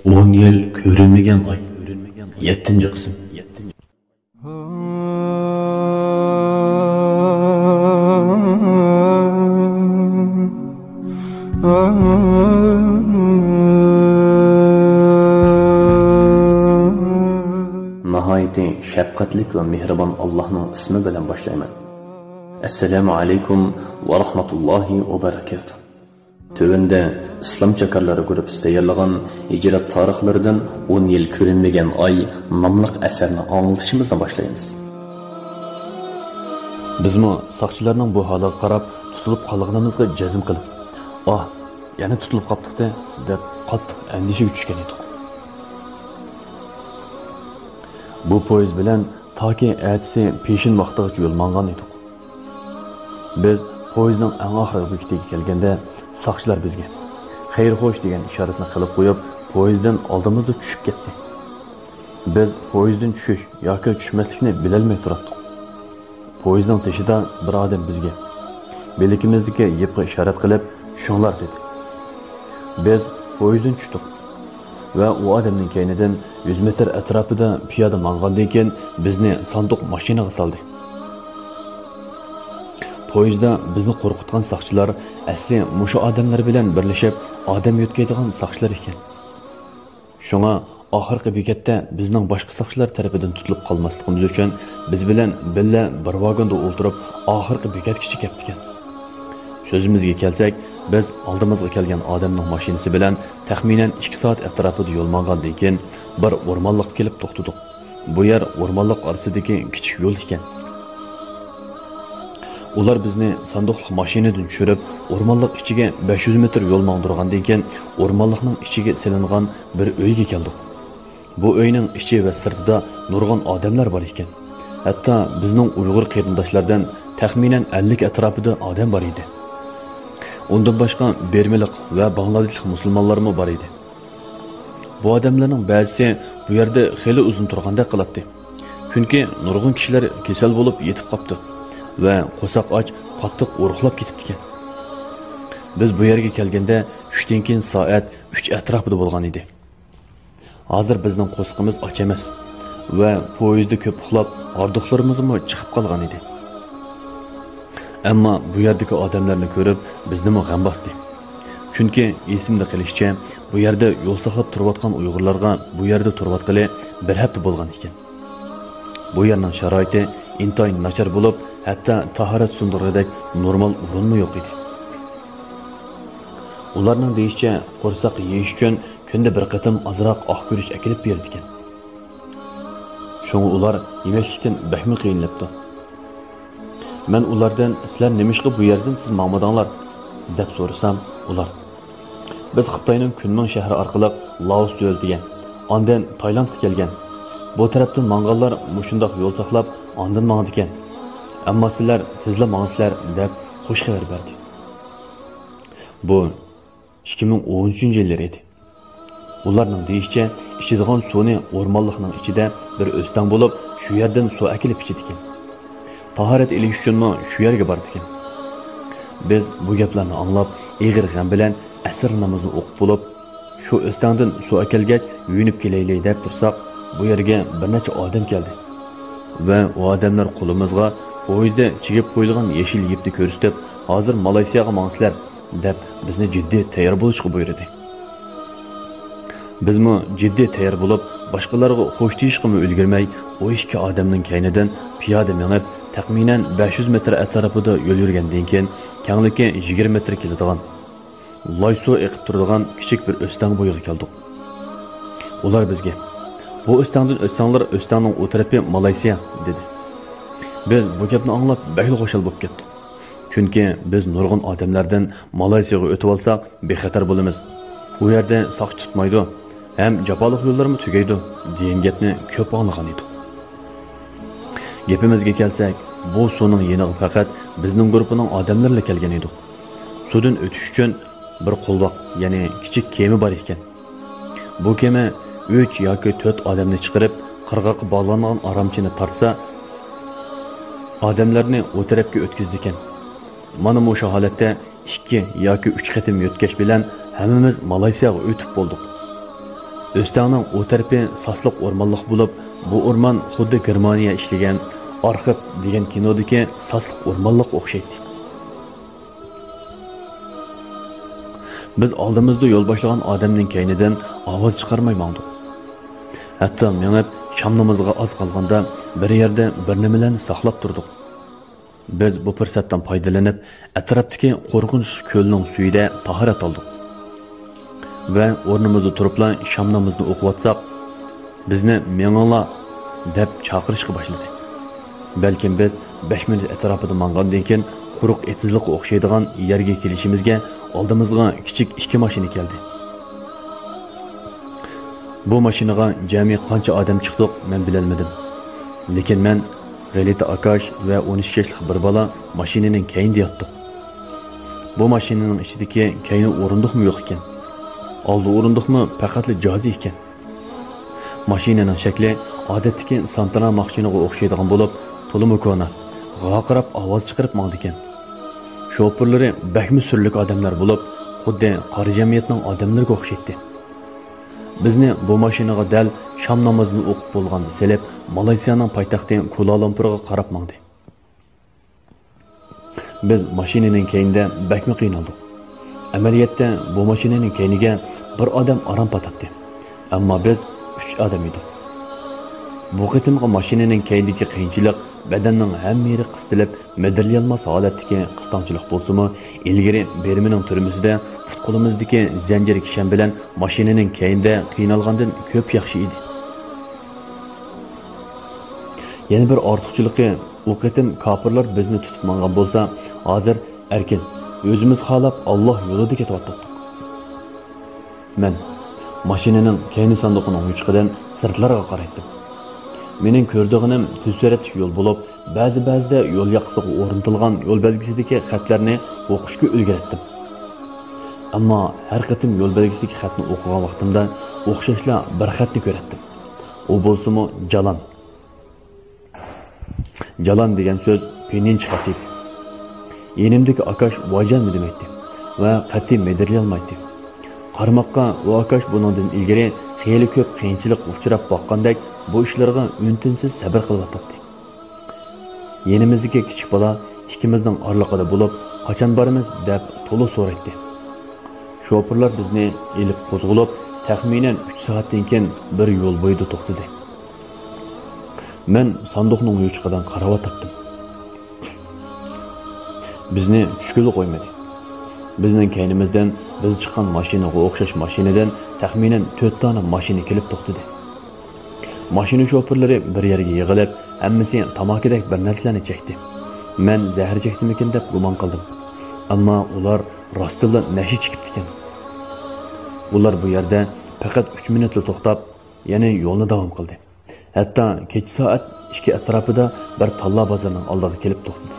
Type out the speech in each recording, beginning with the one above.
10 yil ko'rilmagan oy. 7-qism. Nihayeti şefkatlik ve mihriban Allah'ın ismi bilen başlayman. Assalamu alaikum ve rahmatullahi ve berekatuh. Tövende İslam çakarları grubu tayyorlagan hicret tarihlaridan 10 yil ko'rinmagan ay nomli asarni anglitishimizdan boshlaymiz. Bizmi saqchilarning bu holiga qarab tutilib qolganimizga jazm qilib, yana tutilib qoldik deb qattiq andishaga tushgan edik. Bu poyezd bilan toki ertasi peshin vaqtigacha yo'l mangan edik. Biz poyezdning eng oxirgi bekatiga kelganda saqchilar bizga "Xayr xo'sh" degan ishoratni qilib qo'yib, poyezddan oldimizda tushib ketdi. Biz poyezddan tushish yoki tushmaslikni bilolmay turdik. Poyezdning teshida bir odam bizga belikimizdagi yipga ishorat qilib, "Tushinglar" dedi. Biz poyezddan tushdik va u odamning keynidan 100 metr atrofida piyoda mangandan keyin bizni sanduq mashinaga soldi. Poyezdda bizni qo'rqitgan saqchilar asli mushu odamlar bilan birlashib odam yo'tkaydigan saqchilar ekan. Shunga oxirgi bekatda bizning boshqa saqchilar tarafidan tutilib qolmasligimiz uchun biz bilan billa bir vagonda o'ltirib oxirgi bekatgacha ketdik. So'zimizga kelsak, biz oldimizga kelgan odamning mashinasi bilan taxminan 2 soat atrofida yo'l mangandan keyin bir o'rmonlikqa kelib to'xtadik. Bu yer o'rmonlik orasidagi kichik yo'l ekan. Ular bizni sanduqli mashinadan tushirib, o'rmonlik ichiga 500 metr yo'l mangdirgandan keyin o'rmonlikning ichiga silingan bir uyga keldik. Bu uyning ichi va sirtida nurg'un odamlar bor ekan. Hatto bizning Uyg'ur qarindoshlardan taxminan 50 atrofida odam bor edi. Undan boshqa Bermalik va Bangladeshlik musulmonlarmi bor edi. Bu odamlarning ba'zisi bu yerda xeyli uzun turgandek qiladi. Chunki nurg'un kishilar kasal bo'lib yetib qopti va qo'saq och qattiq o'ruqlab ketibdi ekan. Biz bu yerga kelganda tushdan keyin soat 3 atrofida bo'lgan edi. Hozir bizning qo'sqimiz och emas va poyezdda ko'p uxlab, orduqlarimiz ham chiqib qolgan edi. Ammo bu yerdagi odamlarni ko'rib bizni g'am bosdi. Chunki esimda qilishicha, bu yerda yo'l saqlab turayotgan Uyg'urlarga bu yerda turayotgani bir hafta bo'lgan ekan. Bu yerning sharoiti intayin nachar bo'lib, hatto tahorat sundirgidek normal o'rinmi yo'q edi. Ularning deyishicha, qo'rsoq yeyish uchun kunda bir qatim azroq oq ko'rish akilib berdi ekan. Shunga ular yemashlikdan baxmi qiyinlabdi. Men ulardan "Sizlar nimishqa bu yerdan siz ma'mudanglar?" deb so'rasam, ular "Biz Xitoyning Kunming shahri orqali Laos yo'ldigan, ondan Tailandga kelgan. Bu tarafdan mang'allar mushundoq yo'l saqlab, ondan mangdi ekan. Ammo sizlar tezla mangsizlar" deb xush xabar berdi. Bu 2013-yillar edi. Ularning deyishicha, ichadigan suvni o'rmonlikning ichida bir o'stan bo'lib, shu yerdan suv akilib ichidi ekan. Tahorat ilish uchunmi shu yerga bordi ekan. Biz bu gaplarni anglab, ig'ir g'am bilan asr namozni o'qib bo'lib, shu o'standan suv akilgach yuyinib kelaylik deb tursak, bu yerga bir necha odam keldi. Va u odamlar qo'limizga poyezdda chigib qo'yilgan yeshil yipni ko'rsatib, "Hozir Malayziyaga mangsizlar" deb bizni jiddiy tayyor bo'lishga buyurdi. Bizmi jiddiy tayyor bo'lib, boshqalarga xo'sh deyishga ulgurmay, o ikki odamning kaynidan piyoda minib, taxminan 500 metr atrofida yo'l yurgandan keyin kengligi 20 metr keladigan, loy suv eqib turadigan kichik bir o'stan bo'yiga keldik. Ular bizga "Bu o'standan o'tsanglar, o'stanning o tarafi Malayziya" dedi. Biz bu gapni anglab baxil qo'shil bo'lib ketdik. Chunki biz nurg'un odamlardan Malayziyaga o'tib olsak, bexatar bo'lamiz. U yerda saqchi tutmaydi, ham jafoliq yo'llarmi tugaydi degan gapni ko'p anglagan edik. Gapimizga kelsak, bu suvning yeniga faqat bizning guruhining odamlarla kelgan edik. Suvdan o'tish uchun bir qo'ldoq, ya'ni kichik kema bor ekan. Bu kema 3 yoki 4 odamni chiqarib, qirg'oqqa bog'langan aramchini tartsa, odamlarni o tarafga o'tkazdi ekan. Mana bu holatda 2 yoki 3 qatim yo'tkash bilan hammamiz Malayziyaga o'tib bo'ldik. O'stangning o tarafi sasliq o'rmonliq bo'lib, bu o'rmon xuddi Germaniya ishlagan Arxip degan kinodagi sasliq o'rmonliq o'xshaydi. Biz oldimizda yo'l boshlagan odamning kaynidan ovoz chiqarmay mangdik. Hatto menib sham namoziga oz qolganda bir yerda bir nimalarni saqlab turdik. Biz bu fursatdan foydalanib, atrofdagi qo'rqinch ko'lning suyida tahorat oldik. Va o'rnimizda turibla sham namozni o'qiyotsak, bizni "Menginglar" deb chaqirishga boshladi. Balkim biz 5 minut atrofida mang'andan keyin quruq etizliqqa o'xshaydigan yerga kelishimizga oldimizga kichik 2 mashina keldi. Bu mashinaga jami qancha odam chiqdiq men bilolmadim. Lekin men Relita Akash va 13 yoshli bir bola mashinaning keyinda yotdik. Bu mashinaning ichidagi keyni o'rindiqmi yo'q ekan. Oldi o'rindiqmi faqatli jozi ekan. Mashinaning shakli odatdagi Santana mashinaga o'xshaydigan bo'lib, to'liq ko'na, g'aqirab ovoz chiqarib mangdi ekan. Shoferlari bakmi surlik odamlar bo'lib, xuddi qari jamiyatning odamlariga o'xshaydi. Bizni bu mashinaga dal sham namozini o'qib bo'lganda selib, Malayziyaning poytaxti Kuala Lumpurga qarab mangdi. Biz mashinaning keyinda bakmi qiynaldik. Amaliyotda bu mashinaning keyniga bir odam aram patatdi. Ammo biz 3 odam edik. Bu qitimga mashinaning keyindagi qiyinchilik badanning hamma yeri qistilib, medirlolmas holatdagi qistonchilik bo'lsa-mu, ilgari berimining turmusida qo'limizdagi zanjir kishan bilan mashinaning keyinda qiynalgandan ko'p yaxshi edi. Yana bir ortiqchiligi, u qitim kofirlar bizni tutib mangan bo'lsa, hozir erkin o'zimiz xalab Alloh yo'lida ketyaptik. Men mashinaning keyni sanduqining yuchiqidan sirtlarga qaraydim. Mening ko'rdig'inim tuzsuratli yo'l bo'lib, ba'zida yo'l yoqasiga o'rnatilgan yo'l belgisidagi xatlarni o'qishga ulgurdim. Ammo har qatim yo'l belgisidagi xatni o'qigan vaqtimda o'xshashla bir xatni ko'ratdim. U bo'lsa-mu Jalan. Jalan degan so'z peninch xati. Yenimdagi Akash vojanmi demakdi va qat'iy medirlay olmaydi. Qarmoqqa u Akash buningdan ilgari xeyli ko'p qiyinchilik uchrab boqqandek bu ishlarga untinsiz sabr qilyapti. Yenimizdagi kichik bola ikkimizning oraliqida bo'lib, qachon boramiz deb to'liq so'raydi. Shoferlar bizni elib qo'zg'alib, taxminan 3 soatdan keyin bir yo'l bo'yida to'xtadi. Men sanduqning yuchiqidan qarab o'tirdim. Bizni tushkuli qo'ymadi. Bizning kaynimizdan biz chiqqan mashinaga o'xshash mashinadan taxminan 4 dona mashina kelib to'xtadi. Mashina shoferlari bir yerga yig'ilib, hammasi tamakidek bir narsalarni chekdi. Men zahar chekdimikin deb gumon qildim. Ammo ular rostila nashi chekib ekan. Ular bu yerda faqat 3 minutla to'xtab, yana yo'lni davom qildi. Hatto kech soat 2 atrofida bir talla bozorining oldiga kelib to'xtadi.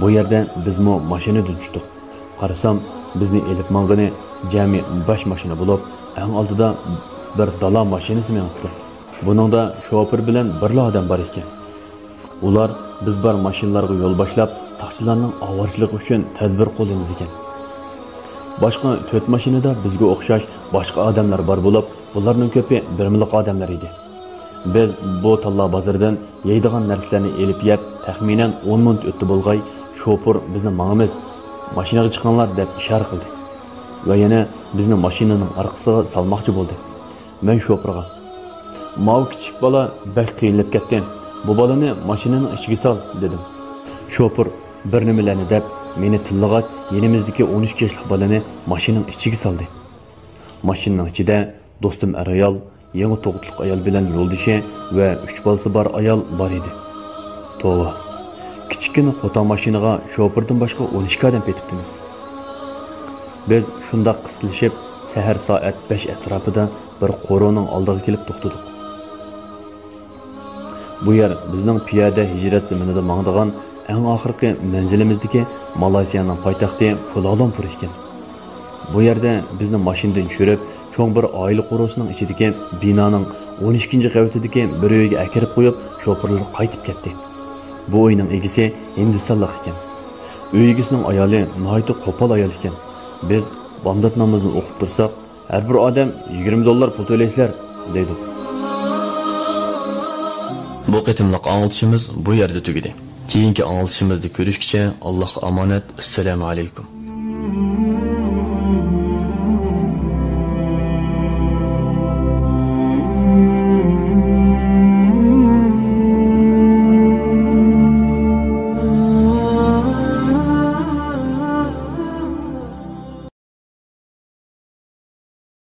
Bu yerda bizmo mashinadan tushdik. Qarasam, bizni elib mangani jami 5 mashina bo'lib, eng oldida bir dala mashinasi menibdi. Buningda shofer bilan birla odam bor ekan. Ular biz bar mashinalarga yo'l boshlab, saqchilarning ovorzligi uchun tadbir qo'llaymiz ekan. Boshqa 4 mashinada bizga o'xshash boshqa odamlar bor bo'lib, ularning ko'pi bir millik odamlar edi. Biz bu talla bozordan yeydigan narsalarni elib yeb, taxminan 10 minut o'tdi bo'lg'ay, shofer bizni mangimiz mashinaga chiqinglar deb ishora qildi. Va yana bizni mashinaning orqasiga salmoqchi bo'ldi. Men shoferga: "Mav kichik bola bak qiynalib ketdi. Bu bolani mashinaning ichiga sol" dedim. Shofer bir nimalarni deb meni tillag'at yenimizdagi 13 yoshli bolani mashinaning ichiga soldi. Mashinaning ichida do'stim ayol, yangi tug'utliq ayol bilan yo'ldoshi va 3 bolasi bor ayol bor edi. Tova. Kichkina qo'ta mashinaga shoferdan boshqa 12 odam ketibdimiz. Biz shunda qisilishib, sahar soat 5 atrofida bir qo'roning oldiga kelib to'xtadik. Bu yer bizning piyoda hijrat zaminida mangdigan eng oxirgi manzilimizdagi Malayziyaning poytaxti Kuala Lumpur ekan. Bu yerda bizni mashinadan tushirib, cho'ng bir oila qo'rosining ichidagi binoning 12-qavatidagi bir uyga akirib qo'yib, shoferlar qaytib ketdi. Bu uyning egisi Hindistonlik ekan. Uy egisining ayoli nihoyat qo'pol ayol ekan. Biz bomdod namozini o'qib tursak, Her bir odam $20 pul to'laysizlar, deydi. Bu qitimliq anglitishimiz bu yerda tugadi. Keyingi anglitishimizda ko'rishguncha Allohga omonat. Assalomu alaykum.